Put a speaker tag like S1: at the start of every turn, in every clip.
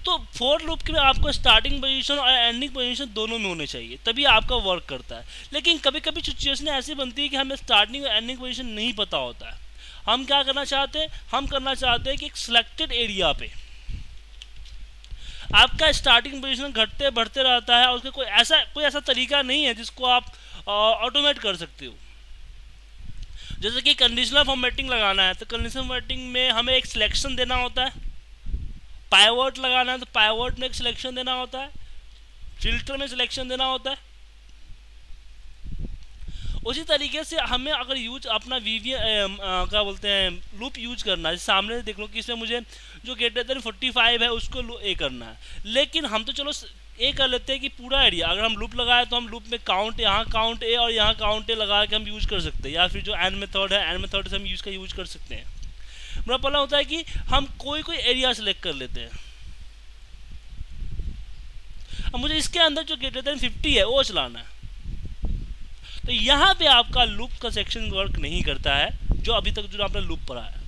S1: तो for loop के में आपको स्टार्टिंग पोजीशन और एंडिंग पोजीशन दोनों में होने चाहिए, तभी आपका वर्क करता है। लेकिन कभी कभी सिचुएशन ऐसी बनती है कि हमें स्टार्टिंग और एंडिंग पोजीशन नहीं पता होता है। हम क्या करना चाहते हैं, हम करना चाहते हैं कि एक सिलेक्टेड एरिया पे आपका स्टार्टिंग पोजीशन घटते बढ़ते रहता है और उसका कोई ऐसा तरीका नहीं है जिसको आप ऑटोमेट कर सकते हो। जैसे कि कंडीशनल फॉर्मेटिंग लगाना है तो कंडीशनल फॉर्मेटिंग में हमें एक सिलेक्शन देना होता है, पाइवट लगाना है तो पाइवट में एक सिलेक्शन देना होता है, फिल्टर में सिलेक्शन देना होता है। उसी तरीके से हमें अगर यूज अपना वीवीएम क्या बोलते हैं लूप यूज करना है, सामने देख लो कि इसमें मुझे जो ग्रेटर देन 45 है उसको ए करना है, लेकिन हम तो चलो ए कर लेते हैं कि पूरा एरिया अगर हम लूप लगाए तो हम लूप में काउंट यहाँ काउंट ए और यहाँ काउंट ए लगा के हम यूज कर सकते हैं, या फिर जो एंड मेथड है एंड मेथड से हम यूज कर सकते हैं। मेरा पहला होता है कि हम कोई एरिया सेलेक्ट कर लेते हैं। अब मुझे इसके अंदर जो ग्रेटर देन 50 है वो चलाना है, तो यहाँ पे आपका लूप का सेक्शन वर्क नहीं करता है जो अभी तक जो आपने लूप पढ़ा है।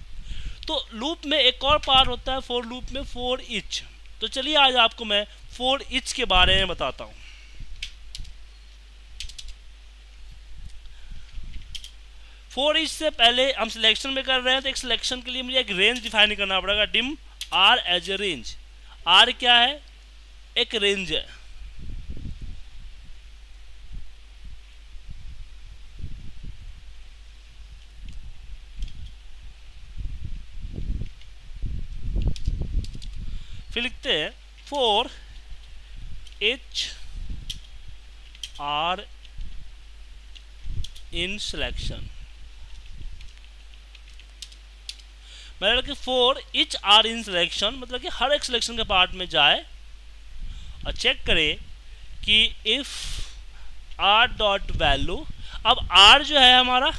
S1: तो लूप में एक और पार्ट होता है फॉर लूप में, फॉर ईच। तो चलिए आज आपको मैं फॉर ईच के बारे में बताता हूँ। फॉर ईच से पहले हम सिलेक्शन में कर रहे हैं, तो एक सिलेक्शन के लिए मुझे एक रेंज डिफाइन करना पड़ेगा, dim R as a range. R क्या है, एक रेंज है। फिर लिखते हैं for each R in selection, मतलब कि for each R in selection मतलब कि हर एक सिलेक्शन के पार्ट में जाए और चेक करे कि इफ आर डॉट वैल्यू, अब आर जो है हमारा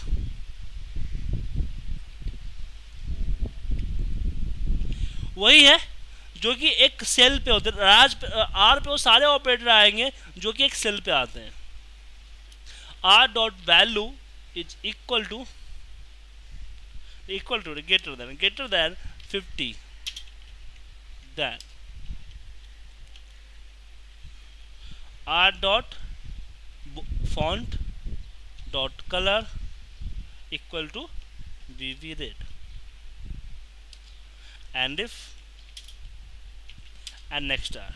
S1: वही है जो कि एक सेल पे होते हैं, आर पे वो सारे ऑपरेटर आएंगे जो कि एक सेल पे आते हैं। R dot value is equal to greater than 50, then r dot font dot color equal to VV red, and if and next r।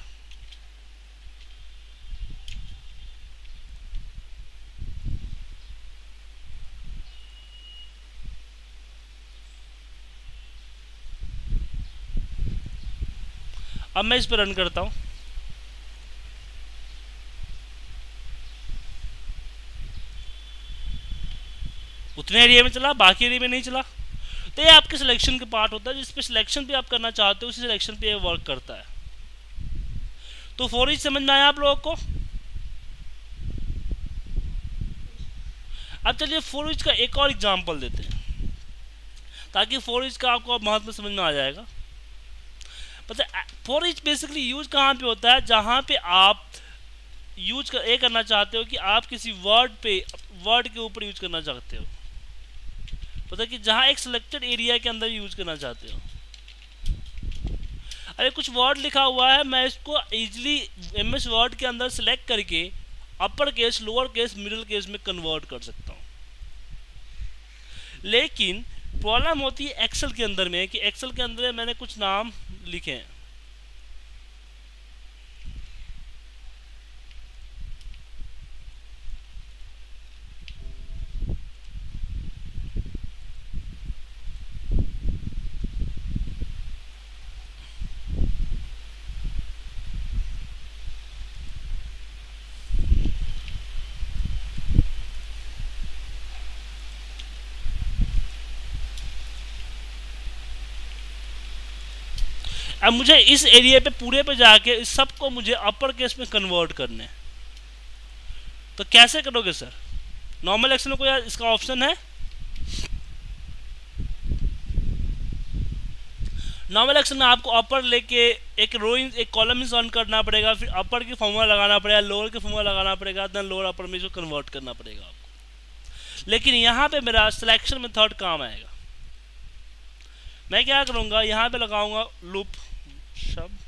S1: अब मैं इस पर रन करता हूं, उतने एरिया में चला, बाकी एरिया में नहीं चला। तो ये आपके सिलेक्शन के पार्ट होता है, जिस पे सिलेक्शन पे आप करना चाहते हो उसी सिलेक्शन पे ये वर्क करता है। तो फॉर ईच समझ में आया आप लोगों को। अब चलिए फॉर ईच का एक और एग्जांपल देते हैं ताकि फॉर ईच का आपको महत्व समझ में आ जाएगा। मतलब फॉर ईच बेसिकली यूज कहाँ पे होता है, जहाँ पे आप यूज करना चाहते हो कि आप किसी वर्ड के ऊपर यूज करना चाहते हो, पता कि जहाँ एक सिलेक्टेड एरिया के अंदर यूज करना चाहते हो। अरे कुछ वर्ड लिखा हुआ है, मैं इसको इजीली एमएस वर्ड के अंदर सिलेक्ट करके upper case, lower case, middle case में कन्वर्ट कर सकता हूँ। लेकिन प्रॉब्लम होती है एक्सेल के अंदर में कि एक्सेल के अंदर मैंने कुछ नाम लिखे हैं, अब मुझे इस एरिया पे पूरे पे जाके इस सबको मुझे अपर केस में कन्वर्ट करने हैं। तो कैसे करोगे सर? नॉर्मल एक्सेल में कोई इसका ऑप्शन है? नॉर्मल एक्सेल में आपको अपर लेके एक रो एक कॉलम इंसर्ट करना पड़ेगा, फिर अपर की फॉर्मूला लगाना पड़ेगा, लोअर की फॉर्मूला लगाना पड़ेगा, देन लोअर अपर में जो कन्वर्ट करना पड़ेगा आपको। लेकिन यहाँ पे मेरा सिलेक्शन मेथड काम आएगा। मैं क्या करूँगा, यहाँ पे लगाऊंगा लूप शब्द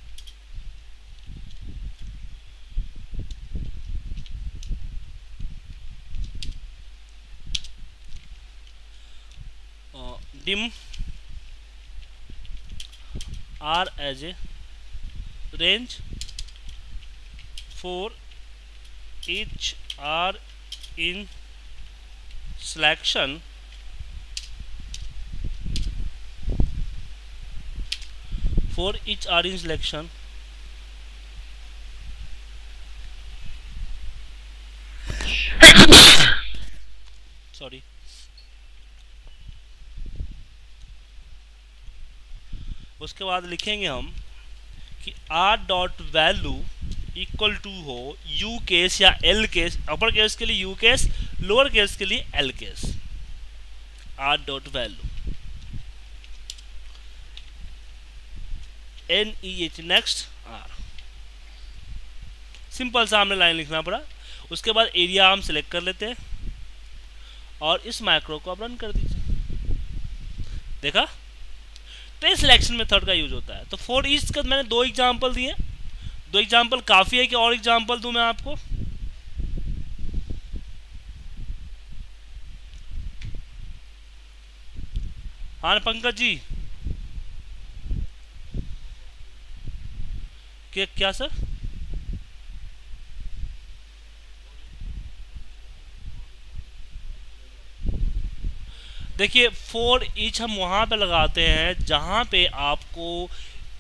S1: dim r as a range for each r in selection for each r in selection sorry उसके बाद लिखेंगे हम कि r dot value equal to हो u केस या l केस, अपर केस के लिए u केस, लोअर केस के लिए l case, r dot value NEH next r। Simple सा हमने लाइन लिखना पड़ा। उसके बाद एरिया हम सिलेक्ट कर लेते हैं और इस मैक्रो को आप रन कर दीजिए। देखा, तो इस सिलेक्शन मेथड का यूज होता है। तो फॉर ईच का मैंने 2 एग्जांपल दिए, 2 एग्जांपल काफ़ी है कि और एग्जांपल दूं मैं आपको? हाँ पंकज जी, क्या सर? देखिए फॉर ईच हम वहाँ पे लगाते हैं जहाँ पे आपको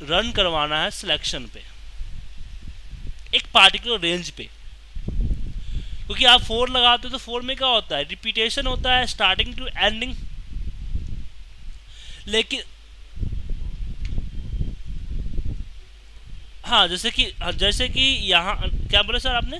S1: रन करवाना है सिलेक्शन पे, एक पार्टिकुलर रेंज पे। क्योंकि आप फॉर लगाते हो तो फॉर में क्या होता है, रिपीटेशन होता है स्टार्टिंग टू एंडिंग। लेकिन हाँ, जैसे कि यहाँ क्या बोले सर आपने?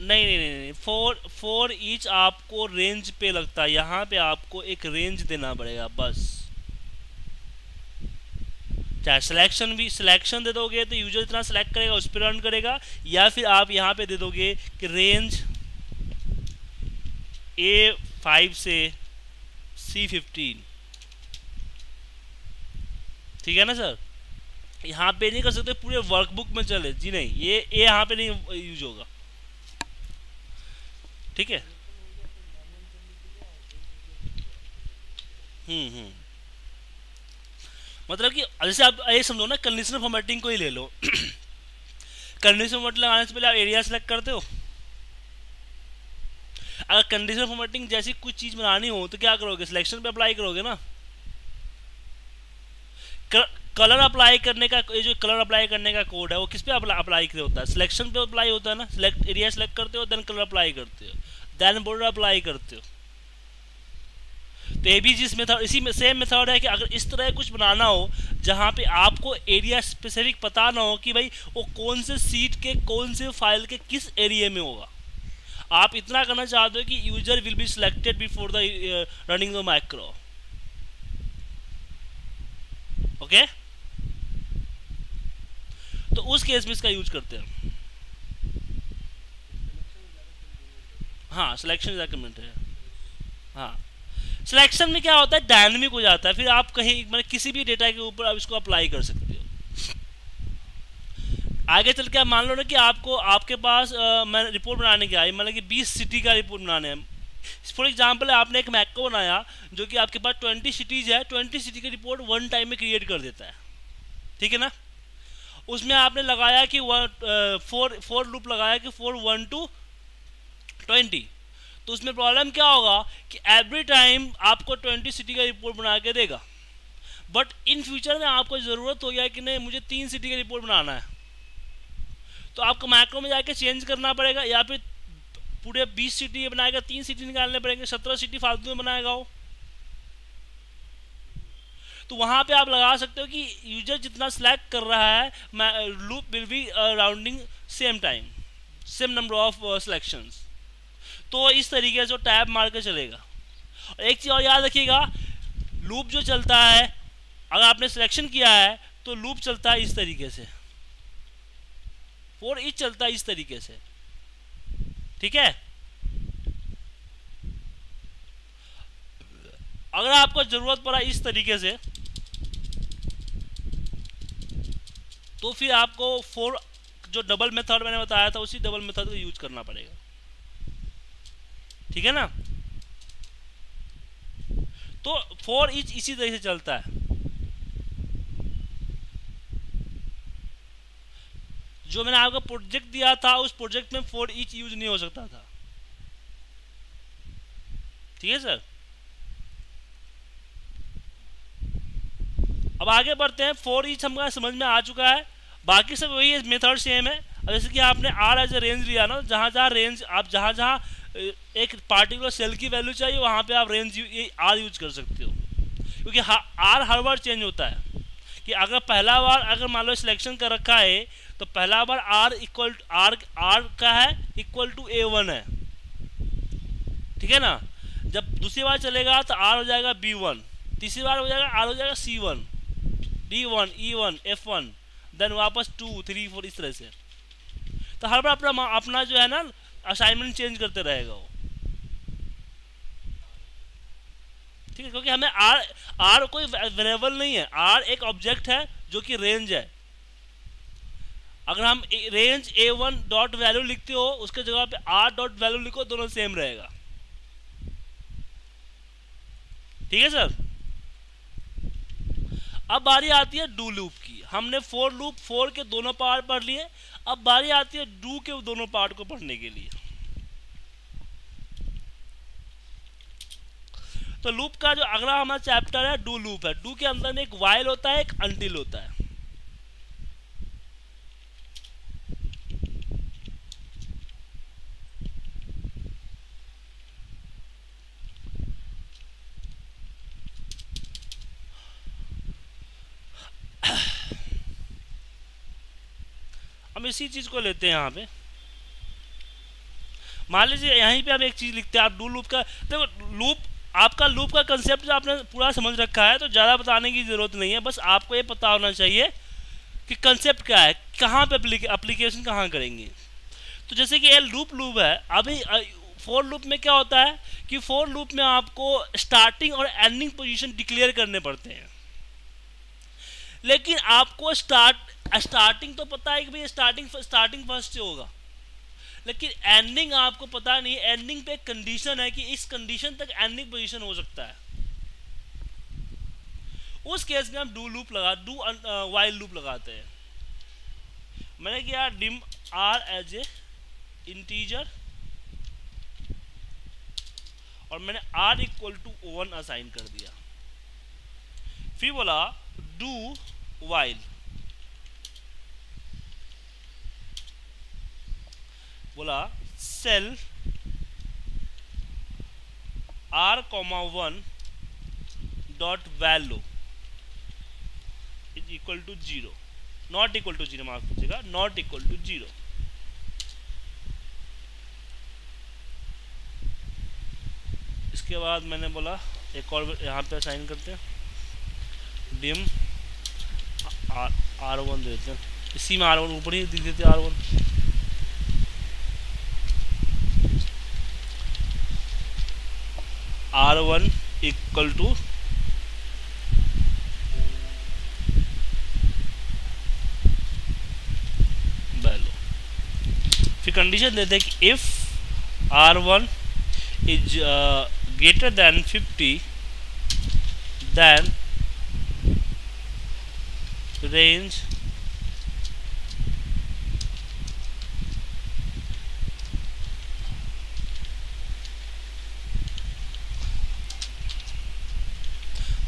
S1: नहीं, फॉर ईच आपको रेंज पे लगता है, यहाँ पे आपको एक रेंज देना पड़ेगा बस। चाहे सिलेक्शन दे दोगे तो यूजर इतना सिलेक्ट करेगा उस पर रन करेगा, या फिर आप यहाँ पे दे दोगे कि रेंज A5 से C15, ठीक है ना सर? यहाँ पे नहीं कर सकते पूरे वर्कबुक में चले जी, नहीं, ये यहाँ पे नहीं यूज होगा, ठीक है? मतलब कि जैसे आप ये समझो ना, कंडीशनल फॉर्मेटिंग को ही ले लो। कंडीशनल फॉर्मेट लगाने से पहले आप एरिया सेलेक्ट करते हो। अगर कंडीशनल फॉर्मेटिंग जैसी कुछ चीज बनानी हो तो क्या करोगे, सिलेक्शन पे अप्लाई करोगे ना। कलर अप्लाई करने का, ये जो कलर अप्लाई करने का कोड है वो किस पे अप्लाई होता है? सिलेक्शन पे अप्लाई होता है ना। सिलेक्ट एरिया सेलेक्ट करते हो, देन कलर अप्लाई करते हो, देन बॉर्डर अप्लाई करते हो। तो ये भी जिस मेथड, इसी में सेम मेथड है कि अगर इस तरह कुछ बनाना हो जहाँ पे आपको एरिया स्पेसिफिक पता ना हो कि भाई वो कौन से सीट के, कौन से फाइल के किस एरिया में होगा, आप इतना करना चाहते हो कि user will be selected before the running the macro. Okay, तो उस केस में इसका यूज करते हैं। हाँ, सिलेक्शन इज रिकमेंडेड है। हाँ, सिलेक्शन में क्या होता है, डायनामिक हो जाता है, फिर आप कहीं मतलब किसी भी डेटा के ऊपर आप इसको अप्लाई कर सकते हो। आगे चल के आप मान लो ना कि आपको, आपके पास मैं रिपोर्ट बनाने की आई, मतलब कि 20 सिटी का रिपोर्ट बनाने हैं। फॉर एग्जांपल आपने एक मैक्रो बनाया जो कि आपके पास 20 सिटीज है, 20 सिटी की रिपोर्ट 1 टाइम में क्रिएट कर देता है, ठीक है ना। उसमें आपने लगाया कि फोर लूप लगाया कि 4 1 to 20, तो उसमें प्रॉब्लम क्या होगा कि एवरी टाइम आपको 20 सिटी का रिपोर्ट बना के देगा। बट इन फ्यूचर में आपको ज़रूरत हो गया कि नहीं मुझे 3 सिटी का रिपोर्ट बनाना है, तो आपको मैक्रो में जाके चेंज करना पड़ेगा, या फिर पूरे 20 सिटी बनाएगा, 3 सिटी निकालने पड़ेंगे, 17 सिटी फालतू में बनाएगा वो। तो वहाँ पे आप लगा सकते हो कि यूजर जितना सेलेक्ट कर रहा है loop will be rounding same time, same number of selections. तो इस तरीके से टैब मार के चलेगा। और एक चीज़ और याद रखिएगा, लूप जो चलता है, अगर आपने सिलेक्शन किया है तो लूप चलता है इस तरीके से, फॉर ईच चलता है इस तरीके से, ठीक है। अगर आपको जरूरत पड़ा इस तरीके से तो फिर आपको फॉर जो डबल मेथड मैंने बताया था उसी डबल मेथड को यूज करना पड़ेगा। ठीक है ना। तो फॉर ईच इसी तरह से चलता है, जो मैंने आपको प्रोजेक्ट दिया था उस प्रोजेक्ट में फॉर ईच यूज नहीं हो सकता था। ठीक है सर। अब आगे बढ़ते हैं। फॉर ईच हमारा समझ में आ चुका है, बाकी सब वही मेथड सेम है। जैसे कि आपने आर एज ए रेंज लिया ना, जहाँ जहाँ रेंज आप जहाँ जहाँ एक पार्टिकुलर सेल की वैल्यू चाहिए वहाँ पे आप रेंज आर यूज कर सकते हो, क्योंकि आर हर बार चेंज होता है। कि अगर पहला बार अगर मान लो सिलेक्शन कर रखा है तो पहला बार आर इक्वल आर का है इक्वल टू A1 है, ठीक है ना। जब दूसरी बार चलेगा तो आर हो जाएगा B1, तीसरी बार हो जाएगा आर हो जाएगा C1, D1, E1, F1, then वापस 2, 3, 4 इस तरह से। तो हर बार अपना जो है ना असाइनमेंट चेंज करते रहेगा वो, ठीक है। क्योंकि हमें आर कोई वेरिएबल नहीं है, आर एक ऑब्जेक्ट है जो कि रेंज है। अगर हम रेंज A1 डॉट वैल्यू लिखते हो उसके जगह पे आर डॉट वैल्यू लिखो, दोनों सेम रहेगा। ठीक है सर। अब बारी आती है डू लूप की। हमने फॉर लूप फॉर के दोनों पार्ट पढ़ लिए, अब बारी आती है डू के दोनों पार्ट को पढ़ने के लिए। तो लूप का जो अगला हमारा चैप्टर है डू लूप है। डू के अंदर में एक वाइल होता है, एक अनटिल होता है। हम इसी चीज को लेते हैं यहाँ पे। मान लीजिए यहीं पे हम एक चीज लिखते हैं, आप डू लूप का देखो, लूप आपका लूप का कंसेप्ट आपने पूरा समझ रखा है तो ज़्यादा बताने की ज़रूरत नहीं है। बस आपको ये पता होना चाहिए कि कंसेप्ट क्या है, कहाँ पे एप्लीकेशन कहाँ करेंगे। तो जैसे कि ये लूप है, अभी फॉर लूप में क्या होता है कि फॉर लूप में आपको स्टार्टिंग और एंडिंग पोजीशन डिक्लेयर करने पड़ते हैं। लेकिन आपको स्टार्टिंग तो पता है कि भाई स्टार्टिंग फर्स्ट से होगा, लेकिन एंडिंग आपको पता नहीं। एंडिंग पे एक कंडीशन है कि इस कंडीशन तक एंडिंग पोजीशन हो सकता है। उस केस में हम डू वाइल लूप लगाते हैं। मैंने किया dim R as a integer और मैंने आर इक्वल टू 1 असाइन कर दिया। फिर बोला डू वाइल, बोला cell r,1 dot value is equal to 0, not equal to 0, माफ कीजिएगा, नॉट इक्वल टू 0। इसके बाद मैंने बोला एक और यहाँ पे असाइन करते हैं, डिम R1 देते हैं, इसी में R1 ऊपर ही दिख देते हैं R1। R1 equal to value. फिर कंडीशन देते हैं कि if R1 is greater than 50 then range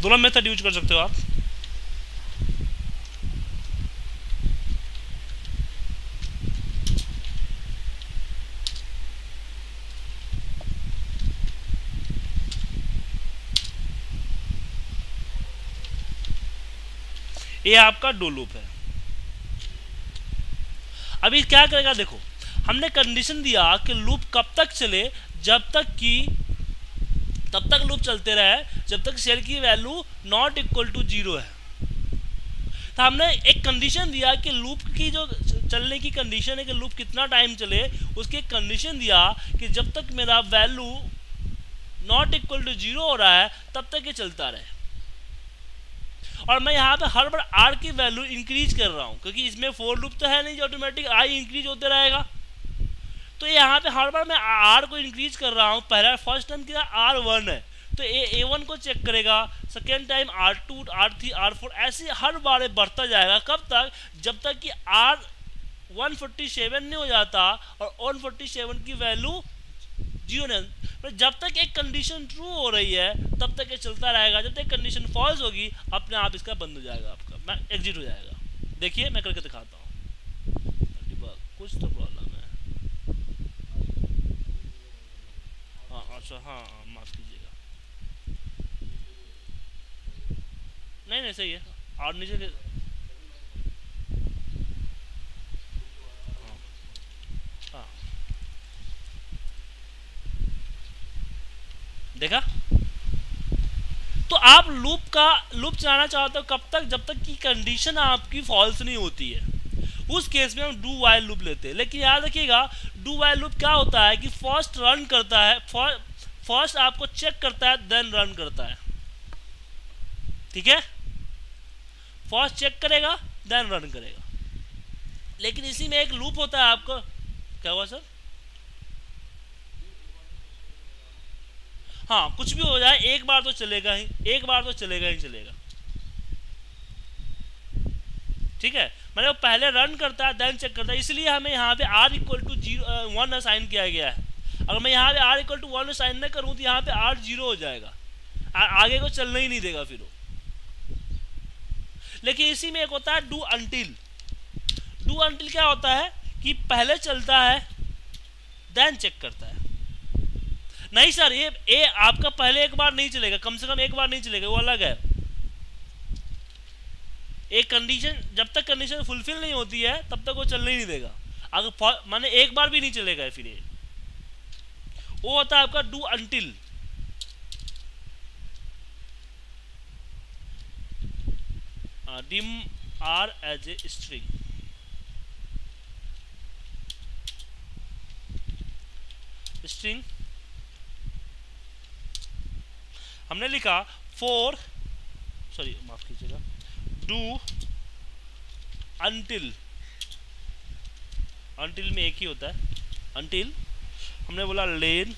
S1: दोनों मेथड यूज कर सकते हो आप। ये आपका डू लूप है। अभी क्या करेगा देखो, हमने कंडीशन दिया कि लूप कब तक चले, तब तक लूप चलते रहे जब तक सेल की वैल्यू नॉट इक्वल टू 0 है। तो हमने एक कंडीशन दिया कि लूप की जो चलने की कंडीशन है कि लूप कितना टाइम चले, उसकी एक कंडीशन दिया कि जब तक मेरा वैल्यू नॉट इक्वल टू 0 हो रहा है तब तक ये चलता रहे। और मैं यहाँ पे हर बार आर की वैल्यू इंक्रीज कर रहा हूँ, क्योंकि इसमें फॉर लूप तो है नहीं जो ऑटोमेटिक आई इंक्रीज होते रहेगा। तो यहाँ पे हर बार मैं आर को इंक्रीज कर रहा हूँ। पहला फर्स्ट टाइम किया R1 है तो A1 को चेक करेगा, second time R2, R3, R4, ऐसे हर बार बढ़ता जाएगा। कब तक? जब तक कि R 147 नहीं हो जाता और 147 की वैल्यू 0 नहीं। जब तक एक कंडीशन ट्रू हो रही है तब तक ये चलता रहेगा। जब तक कंडीशन फॉल्स होगी अपने आप इसका बंद हो जाएगा, आपका एग्जिट हो जाएगा। देखिए मैं करके दिखाता हूँ, कुछ तो प्रॉब्लम है। हाँ अच्छा, हाँ माफ कीजिएगा, नहीं सही है। और नीचे हाँ देखा। तो आप लूप चलाना चाहते हो कब तक? जब तक कि कंडीशन आपकी फॉल्स नहीं होती है। उस केस में हम डू वाइल लूप लेते हैं। लेकिन याद रखिएगा डू वाइल लूप क्या होता है कि फर्स्ट रन करता है, फर्स्ट आपको चेक करता है देन रन करता है। ठीक है, फर्स्ट चेक करेगा देन रन करेगा। लेकिन इसी में एक लूप होता है आपको। क्या हुआ सर? हाँ कुछ भी हो जाए एक बार तो चलेगा ही, एक बार तो चलेगा ही चलेगा। ठीक है, मतलब पहले रन करता है देन चेक करता है। इसलिए हमें यहाँ पे R इक्वल टू 1 असाइन किया गया है। अगर मैं यहाँ पे R इक्वल टू 1 असाइन न करूँ तो यहाँ पे R 0 हो जाएगा, आगे को चलना ही नहीं देगा फिर वो। लेकिन इसी में एक होता है डू अनटिल। डू अनटिल क्या होता है कि पहले चलता है देन चेक करता है। नहीं सर ये आपका पहले एक बार नहीं चलेगा, कम से कम एक बार नहीं चलेगा, वो अलग है। एक कंडीशन जब तक कंडीशन फुलफिल नहीं होती है तब तक वो चलने ही नहीं देगा। अगर माने एक बार भी नहीं चलेगा फिर ये, वो होता है आपका do until. Dim R as a string. String हमने लिखा माफ कीजिएगा, डू अनटिल। अनटिल में एक ही होता है अनटिल। हमने बोला len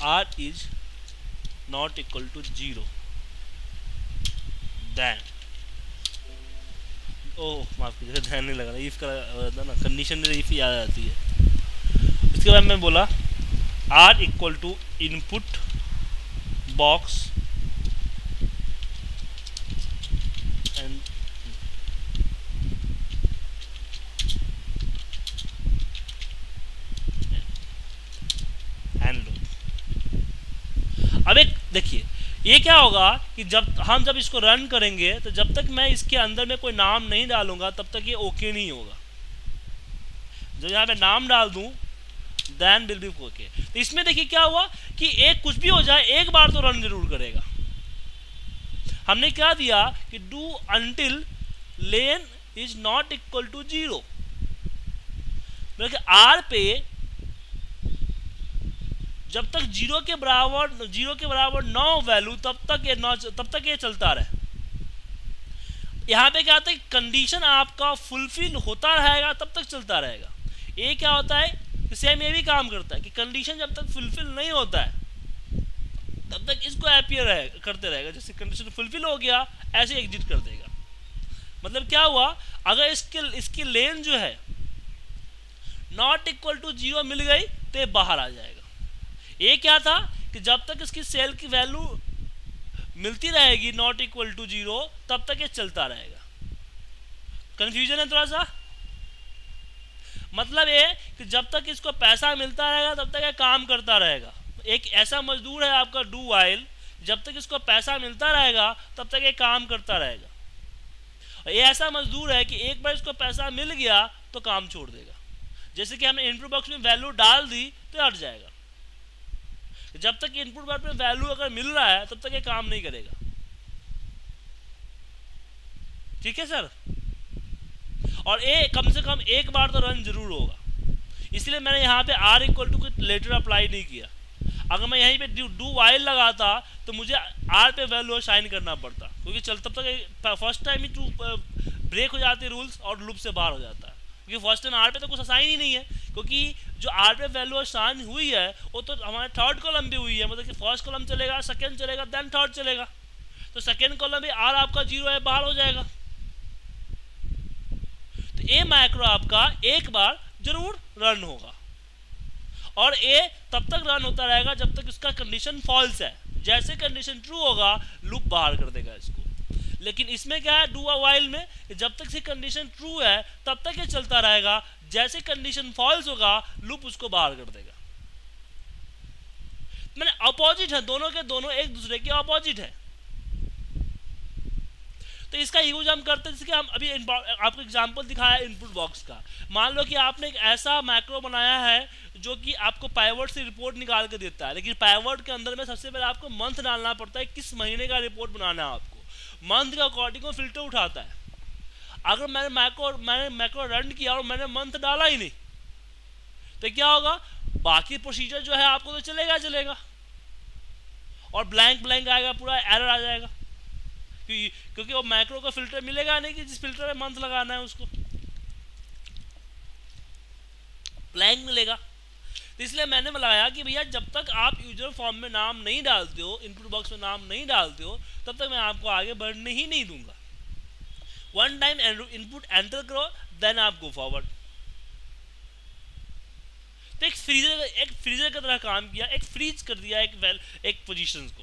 S1: R is not equal to 0 then, oh माफ कीजिएगा ध्यान नहीं लगा, इफ का ना कंडीशन में इफ याद आती है। इसके बाद मैं बोला R equal to input box and लो। अब एक देखिए ये क्या होगा कि जब इसको रन करेंगे तो जब तक मैं इसके अंदर में कोई नाम नहीं डालूंगा तब तक ये ओके नहीं होगा। जब यहाँ पे नाम डाल दूं देन विल बी ओके। तो इसमें देखिए क्या हुआ कि एक कुछ भी हो जाए एक बार तो रन जरूर करेगा। हमने क्या दिया कि do until len is not equal to 0। R पे जब तक 0 के बराबर 9 वैल्यू तब तक ये चलता रहे। यहाँ पे क्या होता है कंडीशन आपका फुलफिल होता रहेगा तब तक चलता रहेगा। ये क्या होता है सेम ये भी काम करता है कि कंडीशन जब तक फुलफिल नहीं होता है तब तक इसको अपीयर करते रहेगा। जैसे कंडीशन फुलफिल हो गया ऐसे एग्जिट कर देगा। मतलब क्या हुआ, अगर इसकी लेन जो है नॉट इक्वल टू 0 मिल गई तो ये बाहर आ जाएगा। ये क्या था कि जब तक इसकी सेल की वैल्यू मिलती रहेगी नॉट इक्वल टू 0 तब तक ये चलता रहेगा। कंफ्यूजन है थोड़ा सा? मतलब ये कि जब तक इसको पैसा मिलता रहेगा तब तक ये काम करता रहेगा। एक ऐसा मजदूर है आपका डू वाइल, जब तक इसको पैसा मिलता रहेगा तब तक ये काम करता रहेगा। और ये ऐसा मजदूर है कि एक बार इसको पैसा मिल गया तो काम छोड़ देगा। जैसे कि हमने इनपुट बॉक्स में वैल्यू डाल दी तो हट जाएगा। जब तक इनपुट बॉक्स में वैल्यू अगर मिल रहा है तब तक ये काम नहीं करेगा। ठीक है सर? और ये कम से कम एक बार तो रन जरूर होगा। इसलिए मैंने यहाँ पे R equal to letter apply नहीं किया। अगर मैं यहीं पे डू वाइल लगाता तो मुझे R पे वैल्यू असाइन करना पड़ता, क्योंकि तब तक फर्स्ट टाइम ही ब्रेक हो जाते रूल्स और लूप से बाहर हो जाता है। क्योंकि फर्स्ट टाइम आर पे तो कुछ असाइन ही नहीं है, क्योंकि जो आर पे वैल्यू असाइन हुई है वो तो हमारे थर्ड कॉलम भी हुई है, मतलब कि फर्स्ट कॉलम चलेगा, सेकेंड चलेगा, देन थर्ड चलेगा। तो सेकेंड कॉलम में आर आपका 0 है, बाहर हो जाएगा। तो ए मैक्रो आपका एक बार जरूर रन होगा, और ए तब तक रन होता रहेगा जब तक इसका कंडीशन फॉल्स है। जैसे कंडीशन ट्रू होगा लूप बाहर कर देगा इसको। लेकिन इसमें क्या है, डू व्हाइल में जब तक से कंडीशन ट्रू है तब तक ये चलता रहेगा, जैसे कंडीशन फॉल्स होगा लूप उसको बाहर कर देगा। मैंने अपोजिट है, दोनों के दोनों एक दूसरे के अपोजिट है। तो इसका यूज हम करते हैं, जैसे कि हम अभी आपको एग्जांपल दिखाया इनपुट बॉक्स का। मान लो कि आपने एक ऐसा मैक्रो बनाया है जो कि आपको पाइवट से रिपोर्ट निकाल के देता है, लेकिन पाइवट के अंदर में सबसे पहले आपको मंथ डालना पड़ता है, किस महीने का रिपोर्ट बनाना है आपको। मंथ के अकॉर्डिंग वो फिल्टर उठाता है। अगर मैंने मैक्रो रन किया और मैंने मंथ डाला ही नहीं तो क्या होगा, बाकी प्रोसीजर जो है आपको तो चलेगा और ब्लैंक आएगा, पूरा एरर आ जाएगा, क्योंकि वो मैक्रो का फिल्टर मिलेगा नहीं कि जिस फिल्टर में मंथ लगाना है उसको ब्लैंक मिलेगा। तो इसलिए मैंने बताया कि भैया जब तक आप यूजर फॉर्म में नाम नहीं डालते हो, इनपुट बॉक्स में नाम नहीं डालते हो, तब तक मैं आपको आगे बढ़ने ही नहीं दूंगा। वन टाइम इनपुट एंटर करो, देन आप गो फॉरवर्ड। तो एक फ्रीजर की तरह काम किया, एक फ्रीज कर दिया एक पोजीशन को।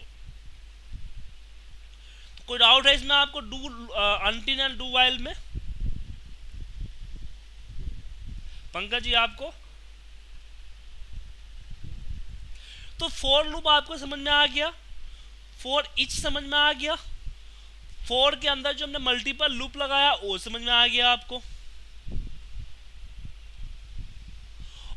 S1: तो कोई डाउट है इसमें आपको अनटिल एंड डू व्हाइल में? पंकज जी आपको तो फॉर लूप आपको समझ में आ गया, फॉर ईच समझ में आ गया, फॉर के अंदर जो हमने मल्टीपल लूप लगाया वो समझ में आ गया आपको,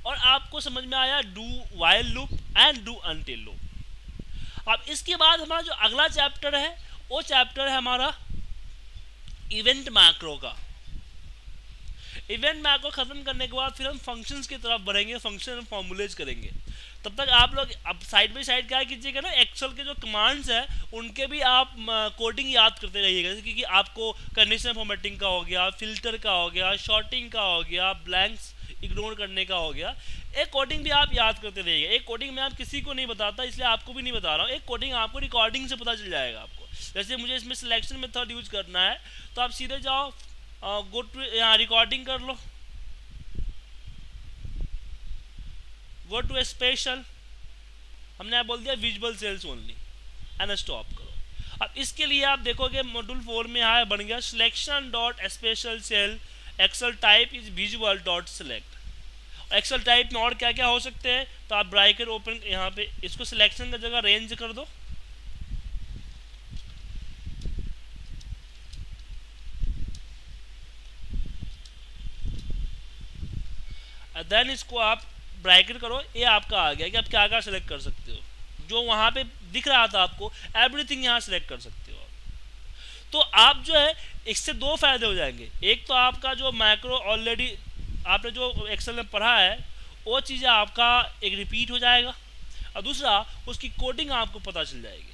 S1: और आपको समझ में आया do while loop and do until loop. अब इसके बाद हमारा जो अगला चैप्टर है वो चैप्टर है हमारा इवेंट मैक्रो का। इवेंट मैक्रो खत्म करने के बाद फिर हम फंक्शंस की तरफ बढ़ेंगे, फंक्शन फॉर्मूलेज करेंगे। तब तक आप लोग अब साइड बाई साइड क्या कीजिएगा ना, एक्सेल के जो कमांड्स हैं उनके भी आप कोडिंग याद करते रहिएगा, क्योंकि आपको कंडीशन फॉर्मेटिंग का हो गया, फिल्टर का हो गया, शॉर्टिंग का हो गया, ब्लैंक्स इग्नोर करने का हो गया। एक कोडिंग भी आप याद करते रहिएगा। एक कोडिंग मैं आप किसी को नहीं बताता, इसलिए आपको भी नहीं बता रहा हूँ। एक कोडिंग आपको रिकॉर्डिंग से पता चल जाएगा आपको। जैसे मुझे इसमें सिलेक्शन मेथड यूज करना है तो आप सीधे जाओ, गो टू, यहाँ रिकॉर्डिंग कर लो, गो टू स्पेशल, हमने आप बोल दिया visual sales only, and stop करो। अब इसके लिए आप देखोगे मॉड्यूल 4 में यहाँ बन गया selection dot special cell Excel type is visual dot select. Excel type में और क्या क्या हो सकते हैं, तो आप ब्रैकेट ओपन, यहाँ पे इसको सिलेक्शन का जगह रेंज कर दो, देन इसको आप ब्रैकेट करो, ये आपका आ गया कि आप क्या क्या सिलेक्ट कर सकते हो। जो वहाँ पे दिख रहा था आपको एवरीथिंग यहाँ सिलेक्ट कर सकते हो। तो आप जो है इससे दो फायदे हो जाएंगे। एक तो आपका जो मैक्रो ऑलरेडी आपने जो एक्सेल में पढ़ा है वो चीज़ें आपका एक रिपीट हो जाएगा, और दूसरा उसकी कोडिंग आपको पता चल जाएगी।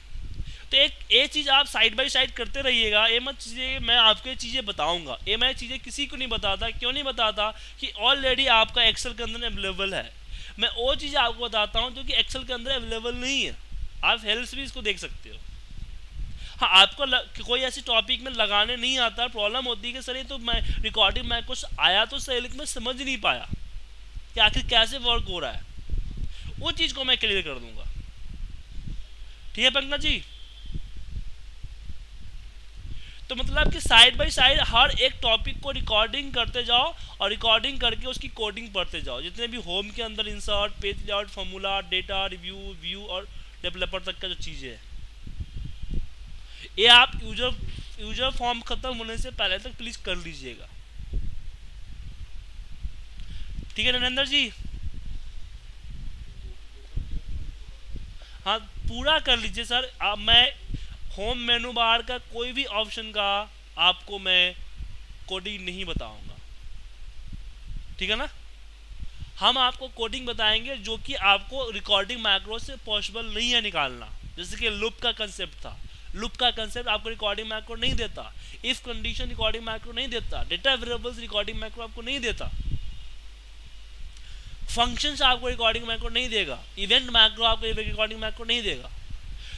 S1: तो एक चीज़ आप साइड बाय साइड करते रहिएगा। ये मत चीज़ें मैं आपको चीज़ें बताऊंगा, ये मैं चीज़ें किसी को नहीं बताता। क्यों नहीं बताता कि ऑलरेडी आपका एक्सेल के अंदर अवेलेबल है। मैं वो चीज़ें आपको बताता हूँ जो कि एक्सेल के अंदर अवेलेबल नहीं है। आप हेल्प से भी इसको देख सकते हो। हाँ, आपको कोई ऐसी टॉपिक में लगाने नहीं आता, प्रॉब्लम होती है कि सर ये तो मैं रिकॉर्डिंग में कुछ आया तो सही, लेकिन मैं समझ नहीं पाया कि आखिर कैसे वर्क हो रहा है। वो चीज़ को मैं क्लियर कर दूंगा। ठीक है पंकज जी? तो मतलब कि साइड बाय साइड हर एक टॉपिक को रिकॉर्डिंग करते जाओ, और रिकॉर्डिंग करके उसकी कोडिंग पढ़ते जाओ। जितने भी होम के अंदर insert, page layout, formula, data, review, view और डेवलपर तक का जो चीज़ें है, ये आप यूजर फॉर्म खत्म होने से पहले तक प्लीज कर लीजिएगा। ठीक है नरेंद्र जी? हाँ, पूरा कर लीजिए सर। अब मैं होम मेनू बार का कोई भी ऑप्शन का आपको मैं कोडिंग नहीं बताऊंगा, ठीक है ना? हम आपको कोडिंग बताएंगे जो कि आपको रिकॉर्डिंग मैक्रो से पॉसिबल नहीं है निकालना। जैसे कि लूप का कंसेप्ट था, लूप का कंसेप्ट आपको रिकॉर्डिंग मैक्रो नहीं देता, इफ कंडीशन रिकॉर्डिंग मैक्रो नहीं देता, डेटा वेरिएबल्स रिकॉर्डिंग मैक्रो आपको नहीं देता। फंक्शंस आपको रिकॉर्डिंग मैक्रो नहीं देगा, इवेंट मैक्रो आपको रिकॉर्डिंग मैक्रो नहीं देगा।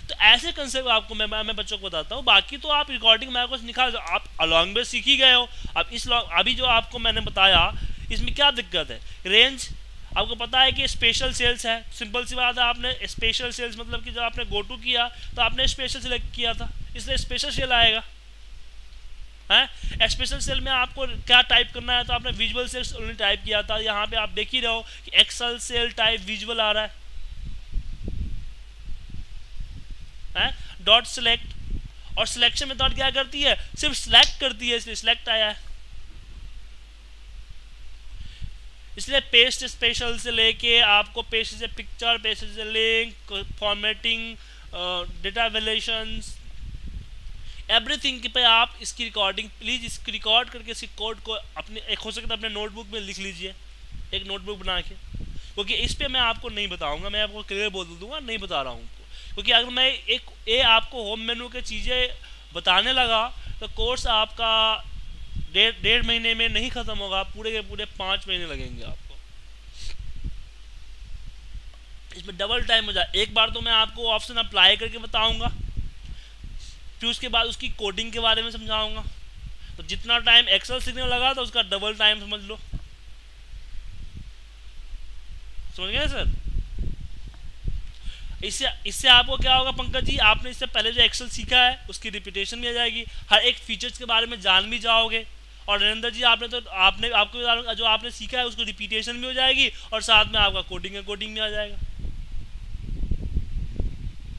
S1: तो ऐसे कंसेप्ट आपको मैं बच्चों को बताता हूँ। बाकी तो आप रिकॉर्डिंग मैक्रो निकाल, आप अलॉन्ग में सीख ही गए हो। अब अभी जो आपको मैंने बताया इसमें क्या दिक्कत है, रेंज आपको पता है कि स्पेशल सेल्स है, सिंपल सी बात है। आपने स्पेशल सेल्स मतलब कि जब आपने गो टू किया तो आपने स्पेशल सेलेक्ट किया था, इसलिए स्पेशल सेल आएगा है। स्पेशल सेल में आपको क्या टाइप करना है, तो आपने विजुअल सेल्स ओनली टाइप किया था। यहाँ पे आप देख ही रहे हो कि एक्सेल सेल टाइप विजुअल आ रहा है डॉट सेलेक्ट, और सिलेक्शन मेथड क्या करती है, सिर्फ सिलेक्ट करती है, इसलिए सिलेक्ट आया है। इसलिए पेस्ट स्पेशल से लेके आपको पेस्ट से पिक्चर, पेस्ट से link, formatting, data valuations, everything पे आप इसकी रिकॉर्डिंग प्लीज़ इसकी रिकॉर्ड करके इसकी कोड को अपने एक हो सके तो अपने नोटबुक में लिख लीजिए, एक नोटबुक बना के, क्योंकि इस पे मैं आपको नहीं बताऊंगा, मैं आपको क्लियर बोल दूंगा, नहीं बता रहा हूँ। क्योंकि अगर मैं एक आपको होम मेनू के चीज़ें बताने लगा तो कोर्स आपका डेढ़ महीने में नहीं ख़त्म होगा, पूरे के पूरे 5 महीने लगेंगे आपको। इसमें डबल टाइम हो जाए। एक बार तो मैं आपको ऑप्शन अप्लाई करके बताऊंगा, फिर उसके बाद उसकी कोडिंग के बारे में समझाऊंगा। तो जितना टाइम एक्सेल सीखने में लगा तो उसका डबल टाइम समझ लो। समझ गए सर? इससे आपको क्या होगा पंकज जी, आपने इससे पहले जो एक्सेल सीखा है उसकी रिपीटेशन भी आ जाएगी, हर एक फीचर्स के बारे में जान भी जाओगे। और नरेंद्र जी आपने आपको जो आपने सीखा है उसको रिपीटेशन भी हो जाएगी, और साथ में आपका कोडिंग भी आ जाएगा।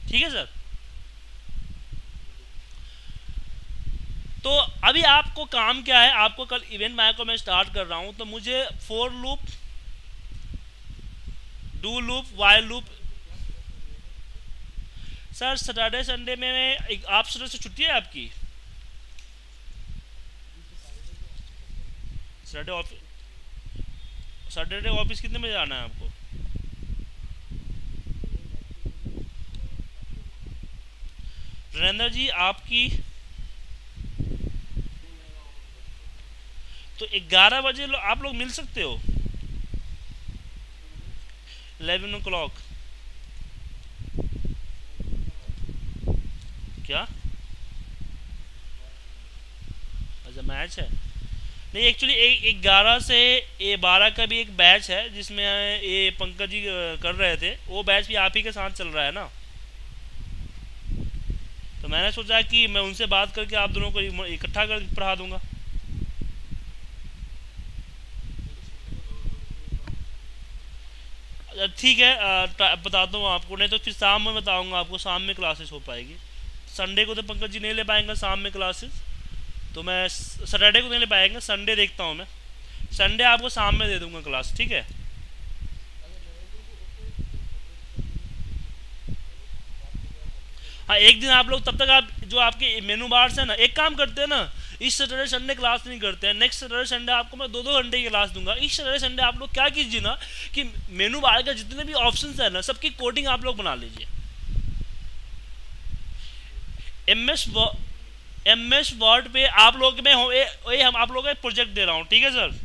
S1: ठीक है सर? तो अभी आपको काम क्या है, आपको कल इवेंट मैक्रो में स्टार्ट कर रहा हूं, तो मुझे for loop, do loop, while loop. Sir Saturday Sunday में आप सुबह से छुट्टी है आपकी? सैटरडे ऑफिस कितने बजे आना है आपको? नरेंद्र जी आपकी तो 11 बजे आप लोग मिल सकते हो, 11 o'clock। क्या? अच्छा मैच है? नहीं एक्चुअली 11 से 12 का भी एक बैच है जिसमें ये पंकज जी कर रहे थे, वो बैच भी आप ही के साथ चल रहा है ना। तो मैंने सोचा कि मैं उनसे बात करके आप दोनों को इकट्ठा कर पढ़ा दूंगा। ठीक है, बताता हूँ आपको, नहीं तो फिर शाम में बताऊंगा आपको, शाम में क्लासेस हो पाएगी। संडे को तो पंकज जी नहीं ले पाएंगे शाम में क्लासेस, तो मैं सैटरडे को नहीं ले पाएंगे, संडे देखता हूँ मैं, संडे आपको शाम में दे दूंगा क्लास। ठीक है? हाँ एक दिन आप लोग, तब तक आप जो आपके मेनू बार्स है ना, एक काम करते हैं ना, इस सैटरडे संडे क्लास नहीं करते हैं, नेक्स्ट सैटरडे संडे आपको मैं 2-2 घंटे की क्लास दूंगा। इस सैटरडे संडे आप लोग क्या कीजिए ना कि मेनू बार का जितने भी ऑप्शंस है ना, सबकी कोडिंग आप लोग बना लीजिए। एमएस वर्ड पे आप लोग में हम आप लोगों को प्रोजेक्ट दे रहा हूँ, ठीक है सर?